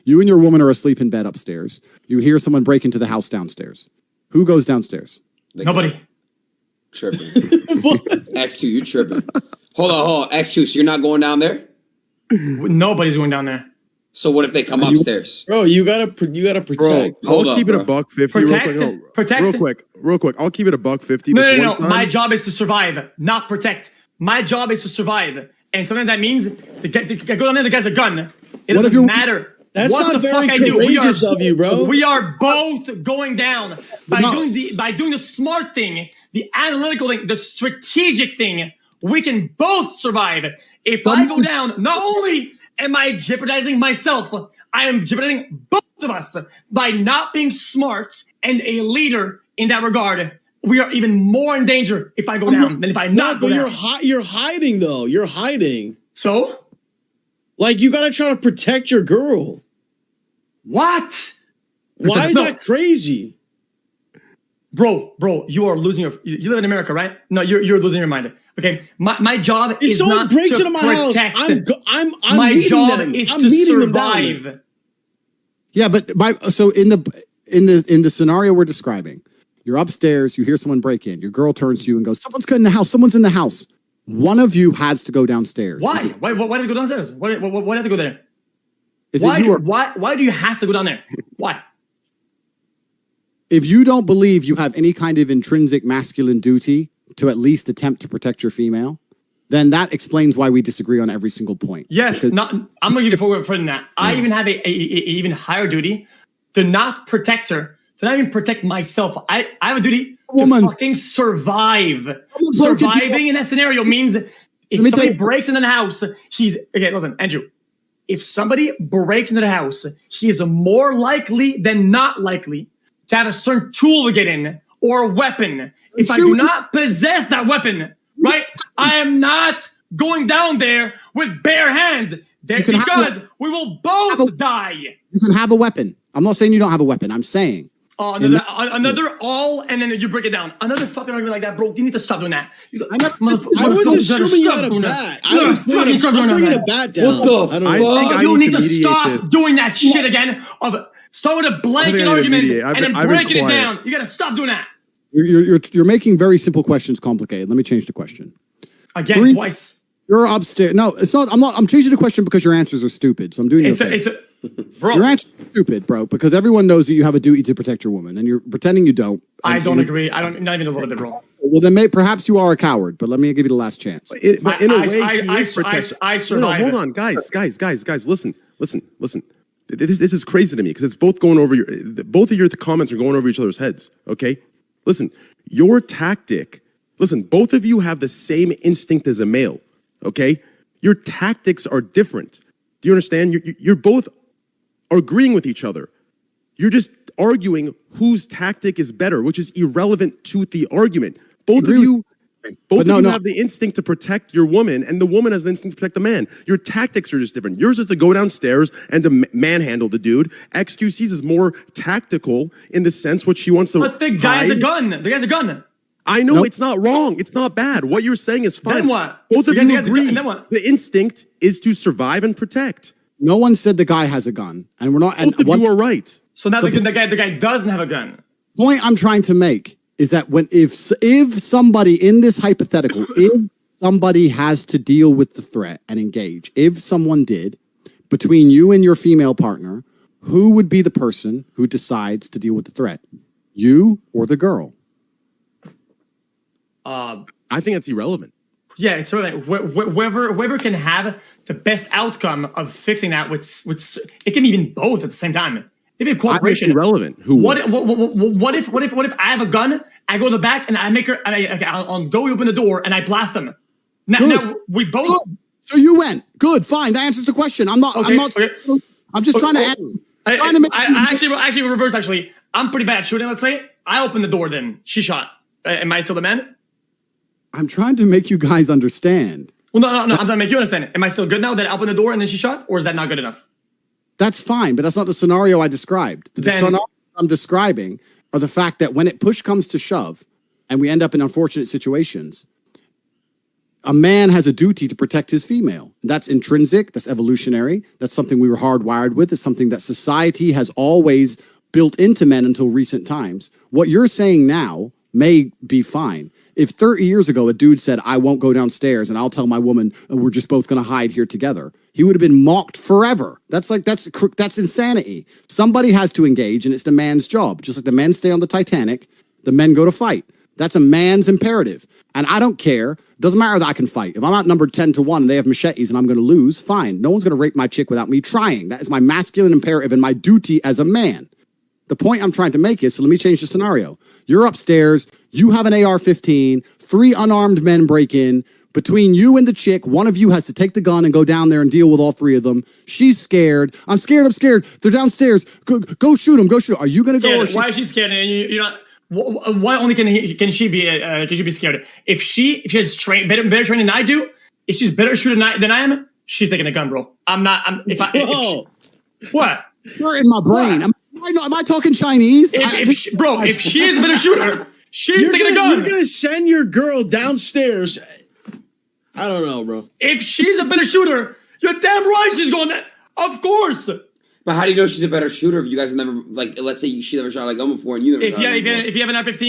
You and your woman are asleep in bed upstairs. You hear someone break into the house downstairs. Who goes downstairs? Nobody. Tripping. XQ, you tripping. Hold on. XQ, so you're not going down there? Nobody's going down there. So what if they come upstairs? Bro, you gotta protect. Bro, I'll keep it $150 real quick. I'll keep it $150. No. My job is to survive, not protect. My job is to survive. And sometimes that means to go down there, the guy's a gun. It doesn't matter. That's what not the very fuck courageous of you, bro. We are both going down by doing the smart thing, the analytical thing, the strategic thing. We can both survive. If I go down, not only am I jeopardizing myself, I am jeopardizing both of us by not being smart and a leader in that regard. We are even more in danger if I go down than if I not go down. You're hiding though. You're hiding. So, like, you gotta try to protect your girl. What? Why is that crazy? Bro, you are losing you live in America, right? No, you're losing your mind. Okay, my job is not to protect. If someone breaks into my house, my job is to survive. Yeah, but so in the scenario we're describing, you're upstairs, you hear someone break in, your girl turns to you and goes, "Someone's in the house. Someone's in the house." One of you has to go downstairs. Why? Why does it go downstairs? Why does it go there? Why do you have to go down there? Why? If you don't believe you have any kind of intrinsic masculine duty to at least attempt to protect your female, then that explains why we disagree on every single point. Yes, I'm going to give you forward than that. I even have a even higher duty to not protect her, to not even protect myself. I have a duty to fucking survive. Surviving in that scenario means if somebody breaks into the house, listen, Andrew. If somebody breaks into the house, he is more likely than not likely to have a certain tool to get in or a weapon. If I do not possess that weapon, right, I am not going down there with bare hands because we will both die. You can have a weapon. I'm not saying you don't have a weapon. I'm saying. Another and then you break it down. Another fucking argument like that, bro. You need to stop doing that. I was assuming you had a bat. I was bringing a bat down. What the fuck? You need to stop doing that shit again. Start with a blanket argument and then breaking it down. You gotta stop doing that. You're making very simple questions complicated. Let me change the question. Again, twice. You're upstairs. No, it's not. I'm changing the question because your answers are stupid. So I'm doing it. Bro. Your answer is stupid, bro, because everyone knows that you have a duty to protect your woman, and you're pretending you don't. I don't agree. Not even a little bit, bro. Well, then perhaps you are a coward, but let me give you the last chance. But in a way, I survived. No, hold on, guys, listen. This is crazy to me because it's both going over both of your comments are going over each other's heads. Okay, listen, your tactic. Listen, both of you have the same instinct as a male. Okay, your tactics are different. Do you understand? You're both agreeing with each other. You're just arguing whose tactic is better, which is irrelevant to the argument. Both of you have the instinct to protect your woman, and the woman has the instinct to protect the man. Your tactics are just different. Yours is to go downstairs and to manhandle the dude. XQC's is more tactical in the sense which he wants to. But the guy has a gun. The guy's a gun. I know it's not wrong. It's not bad. What you're saying is fine. Then what? Both of you agree. The instinct is to survive and protect. No one said the guy has a gun, and we're not. Both of you are right. So now the guy doesn't have a gun. Point I'm trying to make is that if somebody in this hypothetical, if somebody has to deal with the threat and engage, if someone did, between you and your female partner, who would be the person who decides to deal with the threat? You or the girl? I think that's irrelevant. Yeah, it's sort of like whoever can have the best outcome of fixing that with it can be even both at the same time. Maybe a cooperation. Irrelevant. What if I have a gun? I go to the back and I make her. I'll go open the door and I blast them. Now we both. Good. So you went. Good. Fine. That answers the question. I'm not. I'm just trying to. Actually reverse. Actually, I'm pretty bad at shooting. Let's say I opened the door. Then she shot. Am I still the man? I'm trying to make you guys understand. Well, no. I'm trying to make you understand. Am I still good now that I opened the door and then she shot, or is that not good enough? That's fine, but that's not the scenario I described. The scenario I'm describing are the fact that when push comes to shove, and we end up in unfortunate situations, A man has a duty to protect his female. That's intrinsic. That's evolutionary. That's something we were hardwired with. It's something that society has always built into men until recent times. What you're saying now may be fine. If 30 years ago a dude said, I won't go downstairs and I'll tell my woman we're just both going to hide here together, he would have been mocked forever. That's insanity. Somebody has to engage, and it's the man's job. Just like the men stay on the Titanic, the men go to fight. That's a man's imperative. And I don't care. Doesn't matter that I can fight. If I'm outnumbered 10-1 and they have machetes and I'm going to lose, fine. No one's going to rape my chick without me trying. That is my masculine imperative and my duty as a man. The point I'm trying to make is, so let me change the scenario. You're upstairs. You have an AR-15. 3 unarmed men break in. Between you and the chick, one of you has to take the gun and go down there and deal with all 3 of them. She's scared. I'm scared. They're downstairs. Go shoot them. Go shoot. Are you going to go? Or why is she scared? And you're not. Why only can she be scared? If she has better training than I do, if she's better shooter than I am, she's taking a gun, bro. I'm not. What? You're in my brain. Am I talking Chinese? If she is a better shooter, she's taking a gun. You're gonna send your girl downstairs. I don't know, bro. If she's a better shooter, you're damn right she's going there. Of course. But how do you know she's a better shooter if you guys have never, like, let's say she never shot a gun before and you never shot a gun before? If you have an R-15,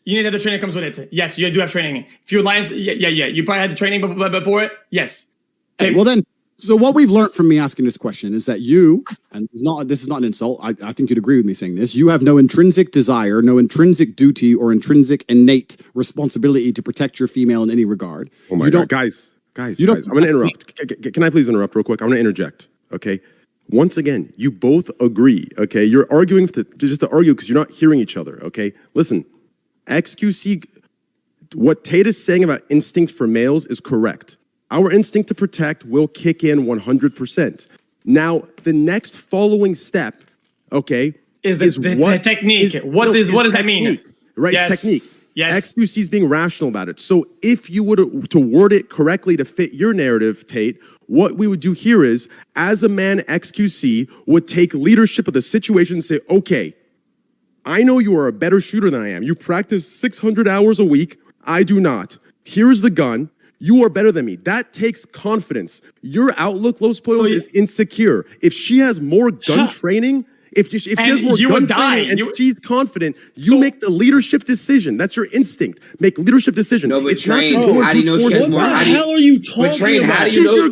you need to have the training that comes with it. Yes, you do have training. If you're Lions, yeah. You probably had the training before it. Yes. Okay, well then, so what we've learned from me asking this question is that you, and this is not an insult, I think you'd agree with me saying this, you have no intrinsic desire, no intrinsic duty or intrinsic innate responsibility to protect your female in any regard. Oh my God, guys, I'm going to interrupt. Can I please interrupt real quick? I'm going to interject, okay? Once again, you both agree, okay? You're arguing just to argue because you're not hearing each other, okay? Listen, XQC, what Tate is saying about instinct for males is correct. Our instinct to protect will kick in 100%. Now, the next following step, okay, is the technique. What does that mean? Right, yes. It's technique. Yes. XQC is being rational about it. So if you would to word it correctly to fit your narrative, Tate, what we would do here is, as a man, XQC would take leadership of the situation and say, okay, I know you are a better shooter than I am. You practice 600 hours a week. I do not. Here's the gun. You are better than me. That takes confidence. Your outlook, Los Pollos, is insecure. If she has more gun training, if she has more gun training and she's confident, you make the leadership decision. That's your instinct. Make leadership decision. No, but Train, how do you know she has more? What the hell are you talking about? How do you know?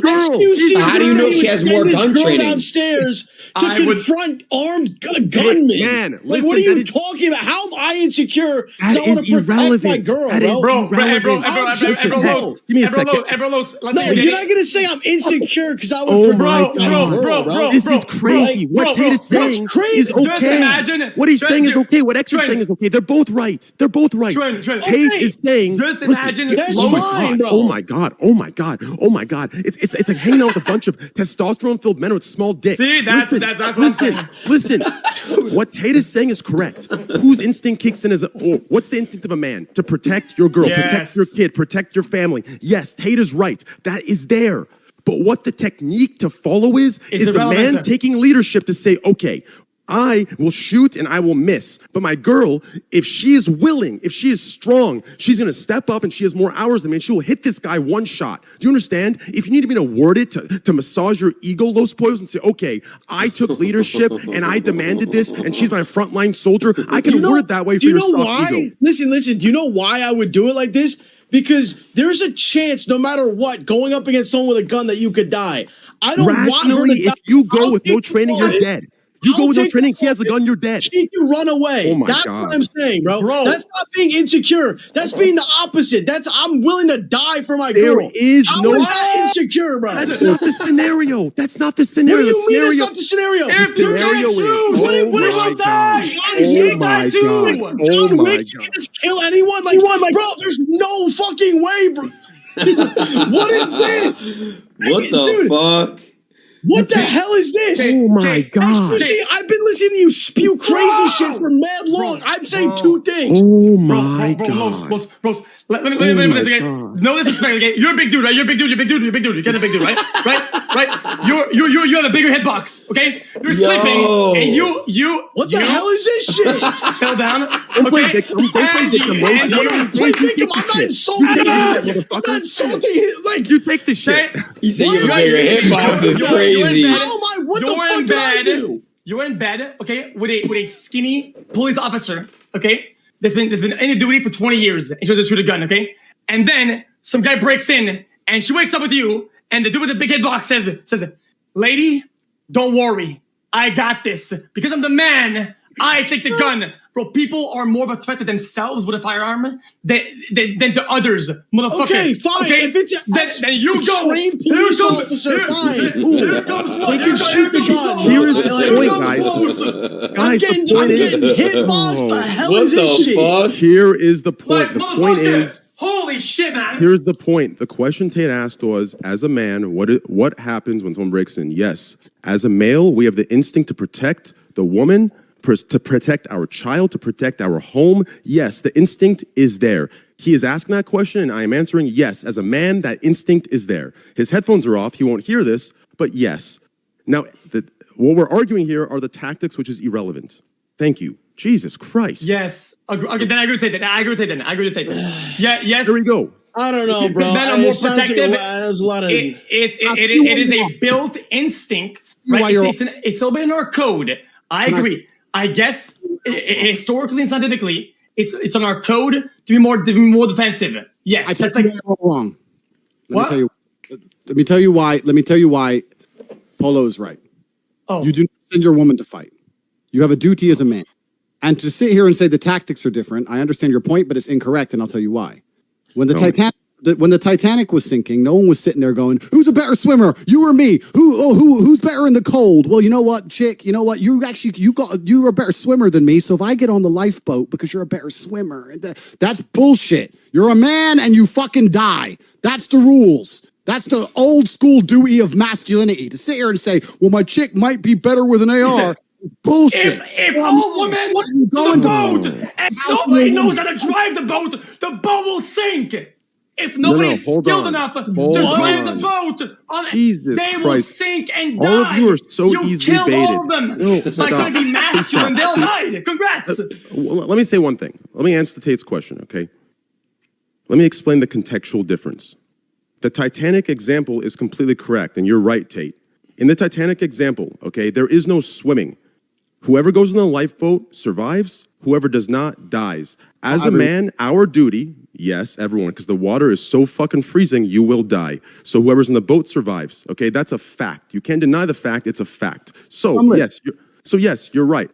How do you know she has more gun training? Downstairs to confront armed gunmen. Man, like, what are you talking about? How am I insecure? Because I want to protect my girl, bro. Give me a second. No, you're not gonna say I'm insecure because I would protect my girl, bro. This is crazy. What Tate is saying is okay. What he's saying is okay. What X is saying is okay. They're both right. Tate is saying. Just imagine. Oh my God. It's like hanging out with a bunch of testosterone-filled men with small dicks. See, that's what I'm saying. Listen. What Tate is saying is correct. Whose instinct kicks in as what's the instinct of a man? To protect your girl, protect your kid, protect your family. Yes, Tate is right. That is there. But what the technique to follow is the man taking leadership to say, okay, I will shoot and I will miss. But my girl, if she is willing, if she is strong, she's going to step up and she has more hours than me and she will hit this guy one shot. Do you understand? If you need me to word it to massage your ego, Los Pollos, and say, okay, I took leadership and I demanded this and she's my frontline soldier, I can word it that way for your soft ego. Listen, do you know why I would do it like this? Because there's a chance, no matter what, going up against someone with a gun that you could die. I don't want her to die. If you go with no training, you're dead. You go with no training, he has a gun, you're dead. She can run away. Oh my That's God. what I'm saying, bro. That's not being insecure. That's being the opposite. I'm willing to die for my girl. There is How is that insecure, bro? That's not the scenario. That's not the scenario. What do you mean it's not the scenario? If you can't shoot, what is she die? Oh my God. John Wick can just kill anyone? Like, bro, there's no fucking way, bro. What is this? What the fuck? What the hell is this? Oh my God. XQC, I've been listening to you spew crazy shit for mad long. I'm saying two things. Oh my God. Bro, Let me this again. No disrespect, okay? You're a big dude, right? You're a big dude. You're a big dude. You're a big dude. You're getting a big dude, right? Right? You have a bigger hitbox, okay? You're sleeping, and you. What the hell is this shit? Settle down. Don't play victim. Don't play victim. Play victim. I'm not insulting him. I'm not insulting him. Like, you take the shit. He said your bigger hitbox is crazy. What the fuck did I do? You're in bed, okay, with a skinny police officer, okay? That's been in duty for 20 years, and she was to shoot a gun, okay? And then some guy breaks in, and she wakes up with you, and the dude with the big hitbox says, lady, don't worry, I got this. Because I'm the man, I take the gun. Bro, people are more of a threat to themselves with a firearm than to others, motherfucker. Okay, fine. Okay? If it's then you go. Trained police officer, fine. They can shoot the gun. Here is the point, guys. I'm getting hitbox. The hell is this shit? Fuck? Here is the point. The point is. Holy shit, man. Here's the point. The question Tate asked was, as a man, what happens when someone breaks in? Yes, as a male, we have the instinct to protect the woman, to protect our child, to protect our home. Yes, the instinct is there. He is asking that question, and I am answering yes. As a man, that instinct is there. His headphones are off. He won't hear this, but yes. Now, what we're arguing here are the tactics, which is irrelevant. Thank you. Jesus Christ. Yes. Okay, then I agree with Tate. Yeah, yes. There we go. I don't know, bro. Men are more It sounds like protective. there's a lot of. It is a built instinct, right? It's a little bit in our code. I agree. I guess historically and scientifically, it's on our code to be more defensive. Yes, I that's think like you're all wrong. what? Let me tell you why Polo's right. Oh, You do not send your woman to fight. You have a duty as a man. And to sit here and say the tactics are different, I understand your point, but it's incorrect, and I'll tell you why. When the Titanic was sinking, no one was sitting there going, "Who's a better swimmer, you or me? Who's better in the cold?" Well, you know what, chick? You know what? You were a better swimmer than me. So if I get on the lifeboat because you're a better swimmer, that's bullshit. You're a man and you fucking die. That's the rules. That's the old school duty of masculinity. To sit here and say, "Well, my chick might be better with an AR." Bullshit. If all women to the boat and nobody knows how to drive the boat will sink. If nobody's skilled enough to drive the boat, they will sink and die. All of you are so easily kill baited. all of them. By trying to be masculine, they'll die. Congrats. Let me say one thing. Let me answer Tate's question, okay? Let me explain the contextual difference. The Titanic example is completely correct, and you're right, Tate. In the Titanic example, okay, there is no swimming. Whoever goes in the lifeboat survives. Whoever does not dies. As a man, our duty, yes, everyone, because the water is so fucking freezing, you will die. So whoever's in the boat survives. Okay, that's a fact. You can't deny the fact. It's a fact. So yes, you're right.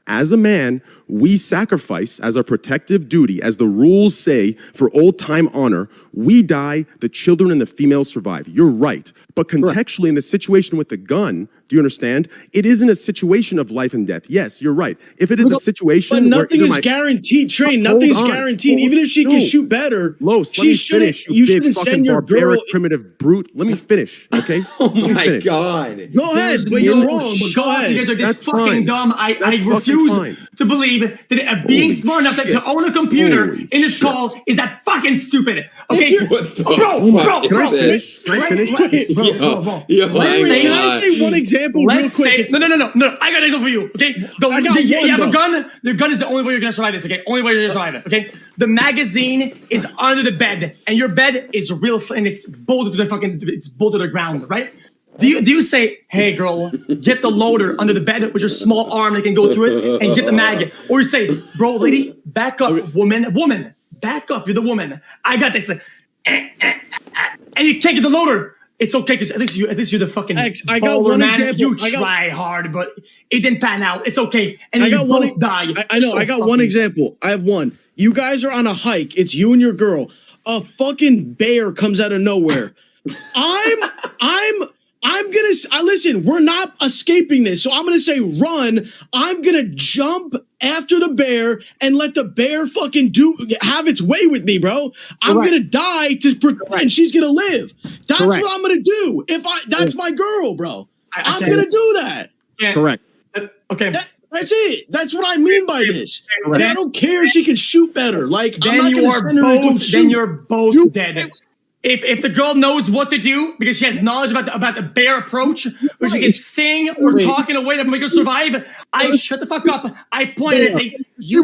As a man, we sacrifice as our protective duty, as the rules say, for old time honor. We die. The children and the females survive. You're right. But contextually, in the situation with the gun, do you understand? It isn't a situation of life and death. Yes, you're right. If it is a situation, but nothing is guaranteed. Train, nothing is guaranteed. Even if she can shoot better, she shouldn't. You shouldn't send your girl. Primitive brute. Let me finish, okay? Oh my god. Go ahead, but you're wrong. But go ahead. You guys are this fucking dumb. I refuse to believe that being smart enough to own a computer in this call is that fucking stupid. Okay, bro. Can I finish? Can I say one example real quick? No. I got an example for you. Okay, you have a gun. The gun is the only way you're gonna survive this. Okay, only way you're gonna survive it. Okay, the magazine is under the bed, and your bed is real, and it's bolted to the ground, right? Do you say, "Hey, girl, get the loader under the bed with your small arm that can go through it and get the mag," or you say, "Bro, lady, back up, woman, back up. You're the woman. I got this," and you can't get the loader. It's okay because at least you're the fucking. I got one example. You tried hard, but it didn't pan out. It's okay, and I got both die. I know. I got one example. I have one. You guys are on a hike. It's you and your girl. A fucking bear comes out of nowhere. I'm gonna listen. We're not escaping this, so I'm gonna say run. I'm gonna jump after the bear and let the bear fucking have its way with me, bro. I'm gonna die to pretend she's gonna live. That's what I'm gonna do. That's my girl, bro. I'm gonna do that. Yeah. Correct. Okay. That's it. That's what I mean by this. And I don't care if she can shoot better. Like, I'm not going to send her to go shoot. Then you're both dead. If the girl knows what to do because she has knowledge about the bear approach, or she can sing or talk in a way that make her survive, I shut the fuck up. I point and say, you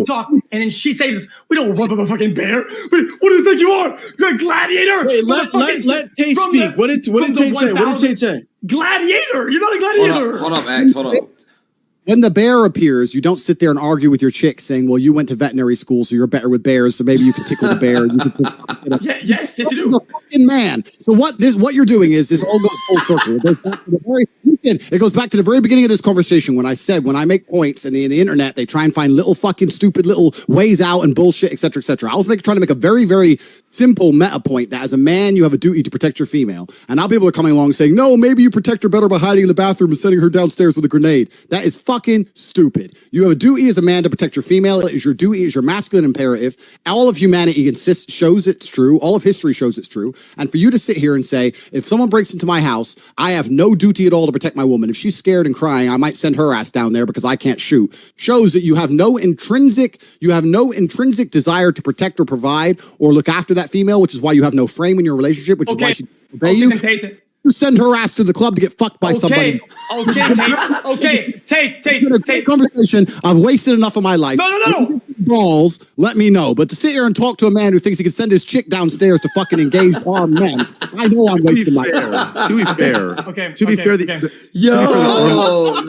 talk, and then she says, "We don't run from a fucking bear. What do you think you are? You're a gladiator." Wait, let Tate speak. What did Tate say? What did Tate say? Gladiator. You're not a gladiator. Hold up, X. Hold up. When the bear appears, you don't sit there and argue with your chick saying, well, you went to veterinary school, so you're better with bears, so maybe you can tickle the bear. Yes, you do. Fucking man. So what you're doing is this all goes full circle. It goes back to the very beginning of this conversation when I said, when I make points and in the internet, they try and find little fucking stupid little ways out and bullshit, et cetera, et cetera. I was trying to make a very, very simple meta point that as a man, you have a duty to protect your female. And now people are coming along saying, no, maybe you protect her better by hiding in the bathroom and sending her downstairs with a grenade. That is fucking stupid. You have a duty as a man to protect your female. It is your duty, it is your masculine imperative. All of humanity shows it's true. All of history shows it's true. And for you to sit here and say, if someone breaks into my house, I have no duty at all to protect my woman. If she's scared and crying, I might send her ass down there because I can't shoot. Shows that you have no intrinsic desire to protect or provide or look after that female, which is why you have no frame in your relationship, which is why she obey you. You send her ass to the club to get fucked by somebody. Tate. Conversation. I've wasted enough of my life. No. Balls, let me know. But to sit here and talk to a man who thinks he can send his chick downstairs to fucking engage armed men, I know I'm wasting my time. To be fair, Okay. To be fair, Yo.